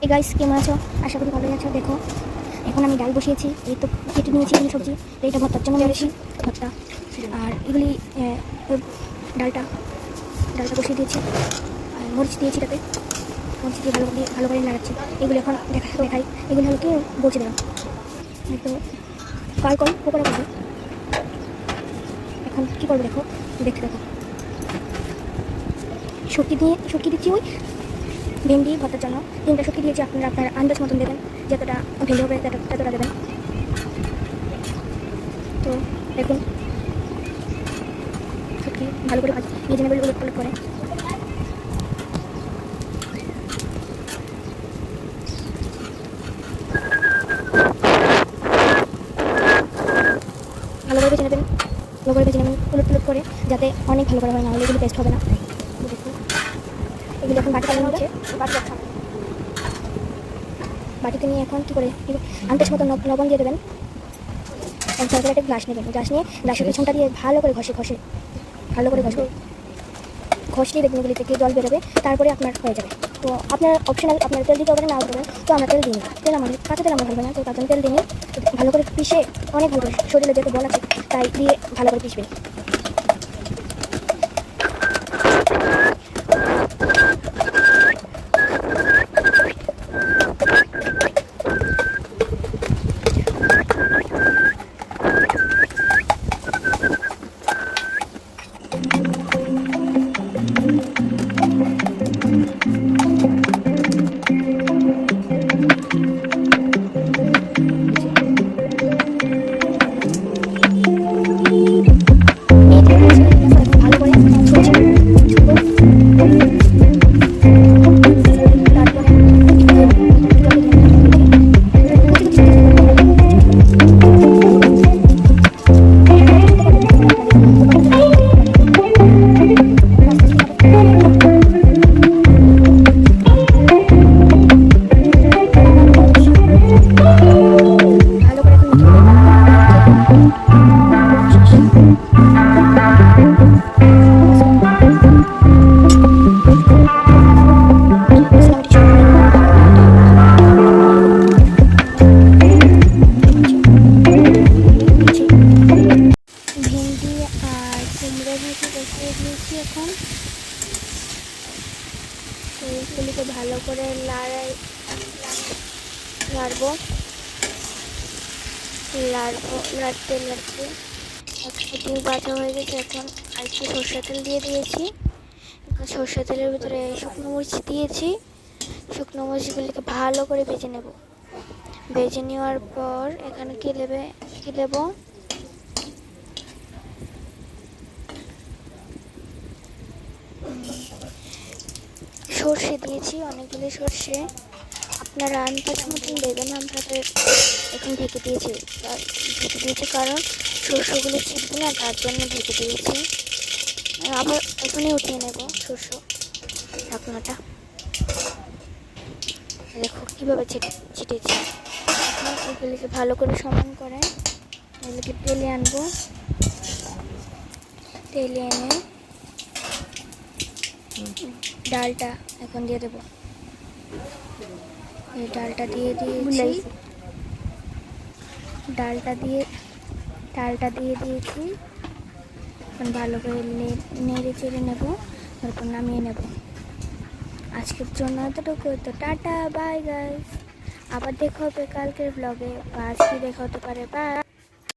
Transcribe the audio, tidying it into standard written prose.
এই গাইস কেমন আছো? আশা করি ভালোই আছো। দেখো এখন আমি ডাল বসিয়েছি, এই তো কেটে নিয়েছি এগুলি সবজি, এইটা ভর্তার জন্য নিয়েছি ভর্তা। আর এগুলি ডালটা ডালটা বসিয়ে দিয়েছি, আর মরিচ দিয়েছি, তাতে মরিচ দিয়ে ভালো করে নাড়াচ্ছি। এগুলি এখন দেখাই এগুলি হলো কি বলছি দেওয়া, তো কাল পকোড়া করবো। এখন কী করবো দেখো, দেখতে দেখো। শুটকি দিচ্ছি ওই ভেন্ডি ভর্তার জন্য 3টা শুটকি দিয়েছি। আপনারা আপনার আন্দাজ মতন দেবেন, যতটা ভেন্ডি হবে ততটা দেবেন। তো দেখুন শুটকি ভালো করে ভেজে নেবেন উলট পালট করে। ভালো করে ভেজে নেবেন উলট পালট করে, যাতে অনেক ভালো করে হয়, না হলে এগুলো পেস্ট হবে না। দেখুন এগুলো এখন বাটিতে নিয়ে হচ্ছে, বাটিতে নিয়ে এখন কী করে আন্দাজ মতো লবণ দিয়ে দেবেন। তারপরে একটা গ্লাস নেবেন, গ্লাস নিয়ে গ্লাসের পেছনটা দিয়ে ভালো করে ঘষলেই দেখবেন এগুলি থেকে জল বেরোবে, তারপরে আপনার হয়ে যাবে। তো আপনার অপশনাল, আপনার তেল দিতে পারেন, নাও দেবেন। তো আমরা তেল দিই, তেল আমাদের কাঁচা তেল আমার ভালো হয় না, তো তার জন্য তেল দিই। ভালো করে পিষে, অনেক ভালো করে শরীরে যেহেতু বল আছে তাই দিয়ে ভালো করে পিষবেন। এখন এইগুলিকে ভালো করে লাড়তে একটু বাটা হয়ে গেছে। এখন আর একটু সরষের তেল দিয়ে দিয়েছি, সরষের তেলের ভিতরে শুকনো মরিচ দিয়েছি। শুকনো মরিচগুলিকে ভালো করে ভেজে নেওয়ার পর এখানে কি দেবো সর্ষে দিয়েছি, অনেকগুলি সর্ষে। আপনারা আন্দাজ মতন দেবেন। আপনাদের এখন ঢেকে দিয়েছি কারণ সর্ষেগুলো ছিটবে না, তার জন্য ঢেকে দিয়েছি। আবার এখনই উঠিয়ে নেব সর্ষ ঢাকনাটা। দেখো কীভাবে ছিটেছি। এখন এগুলিকে ভালো করে সমান করে এগুলিকে তেলে আনবো। তেলে এনে ডালটা এখন দিয়ে দেবো। এই ডালটা দিয়ে দিয়েছি, ডালটা দিয়ে দিয়েছি। এখন ভালো করে নেড়ে চেড়ে নেবো, তারপর নামিয়ে নেব। আজকের জন্য এতটুকু। তো টাটা বাই গাইস, আবার দেখা হবে কালকের ব্লগে, বা আজকে দেখা হতে পারে। বাই।